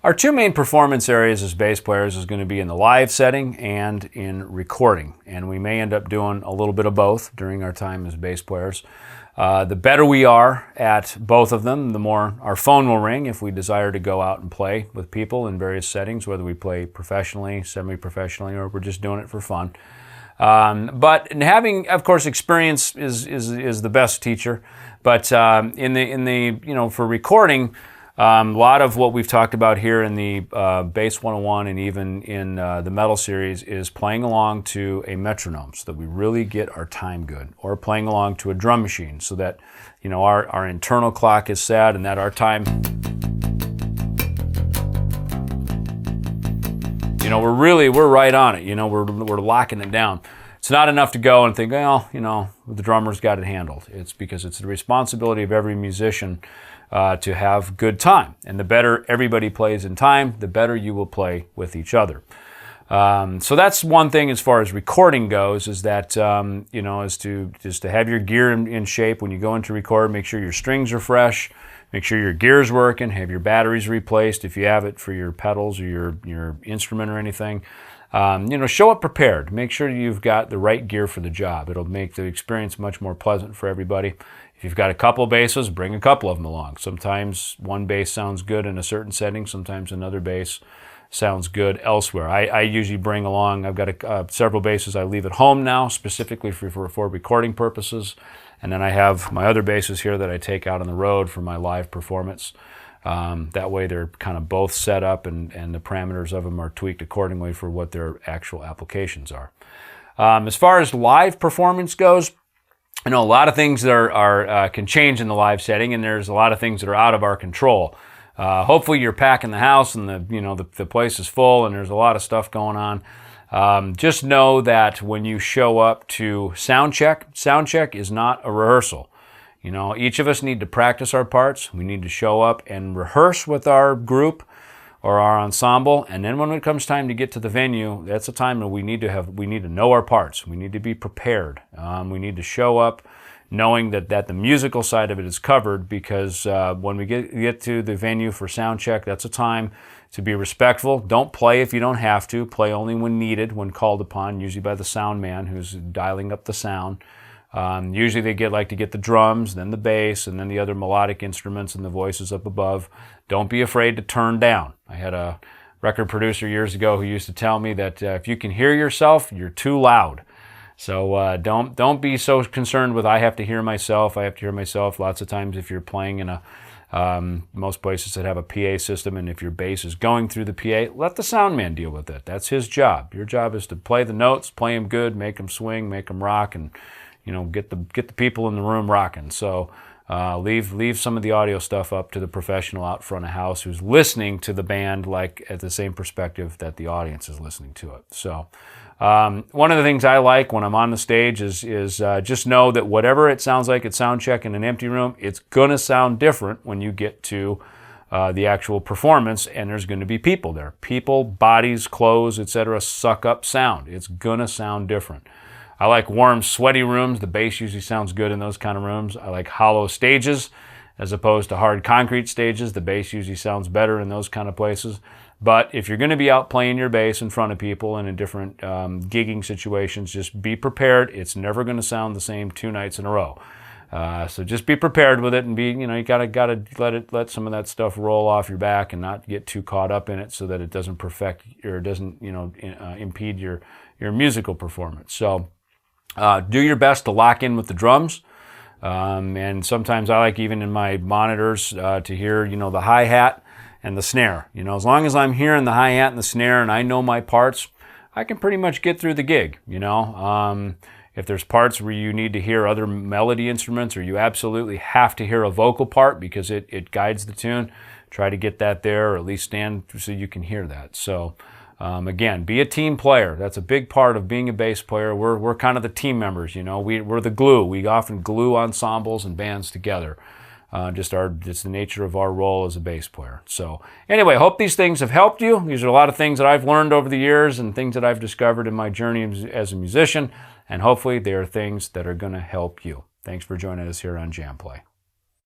Our two main performance areas as bass players is going to be in the live setting and in recording, and we may end up doing a little bit of both during our time as bass players. The better we are at both of them, the more our phone will ring if we desire to go out and play with people in various settings, whether we play professionally, semi-professionally, or we're just doing it for fun. But having, of course, experience is the best teacher. But for recording, a lot of what we've talked about here in the Bass 101 and even in the metal series is playing along to a metronome so that we really get our time good, or playing along to a drum machine so that our internal clock is set and that our time, we're right on it. We're locking it down. It's not enough to go and think, well, the drummer's got it handled. It's because it's the responsibility of every musician to have good time. And the better everybody plays in time, the better you will play with each other. So that's one thing as far as recording goes, is that, is to have your gear in shape when you go into record. Make sure your strings are fresh, make sure your gear's working, have your batteries replaced if you have it for your pedals or your instrument or anything. Show up prepared. Make sure you've got the right gear for the job. It'll make the experience much more pleasant for everybody. If you've got a couple of basses, bring a couple of them along. Sometimes one bass sounds good in a certain setting. Sometimes another bass sounds good elsewhere. I usually bring along, I've got several basses I leave at home now, specifically for recording purposes. And then I have my other basses here that I take out on the road for my live performance. That way they're kind of both set up and the parameters of them are tweaked accordingly for what their actual applications are. As far as live performance goes, a lot of things that can change in the live setting, and there's a lot of things that are out of our control. Hopefully you're packing the house and the place is full and there's a lot of stuff going on. Just know that when you show up to sound check is not a rehearsal. Each of us need to practice our parts. We need to show up and rehearse with our group or our ensemble, and then when it comes time to get to the venue, that's a time that we need to know our parts. We need to be prepared. We need to show up knowing that the musical side of it is covered, because when we get to the venue for sound check, that's a time to be respectful. Don't play if you don't have to. Play only when needed, when called upon, usually by the sound man who's dialing up the sound. Usually they like to get the drums, then the bass, and then the other melodic instruments and the voices up above. Don't be afraid to turn down. I had a record producer years ago who used to tell me that if you can hear yourself, you're too loud. So don't be so concerned with I have to hear myself. Lots of times if you're playing in most places that have a PA system, and if your bass is going through the PA, let the sound man deal with it. That's his job. Your job is to play the notes, play them good, make them swing, make them rock, and get the people in the room rocking. So leave some of the audio stuff up to the professional out front of house who's listening to the band like at the same perspective that the audience is listening to it. So one of the things I like when I'm on the stage is just know that whatever it sounds like at sound check in an empty room, it's gonna sound different when you get to the actual performance, and there's going to be people there. People, bodies, clothes, etc. suck up sound. It's gonna sound different. I like warm, sweaty rooms. The bass usually sounds good in those kind of rooms. I like hollow stages as opposed to hard concrete stages. The bass usually sounds better in those kind of places. But if you're going to be out playing your bass in front of people and in different gigging situations, just be prepared. It's never going to sound the same 2 nights in a row. So just be prepared with it, and you gotta let some of that stuff roll off your back and not get too caught up in it, so that it doesn't impede your musical performance. So do your best to lock in with the drums. And sometimes I like, even in my monitors, to hear, the hi-hat and the snare. As long as I'm hearing the hi-hat and the snare and I know my parts, I can pretty much get through the gig, If there's parts where you need to hear other melody instruments, or you absolutely have to hear a vocal part because it guides the tune, try to get that there, or at least stand so you can hear that. So again, be a team player. That's a big part of being a bass player. We're kind of the team members, we're the glue. We often glue ensembles and bands together. Just the nature of our role as a bass player. So anyway, hope these things have helped you. These are a lot of things that I've learned over the years and things that I've discovered in my journey as a musician, and hopefully they are things that are going to help you. Thanks for joining us here on JamPlay.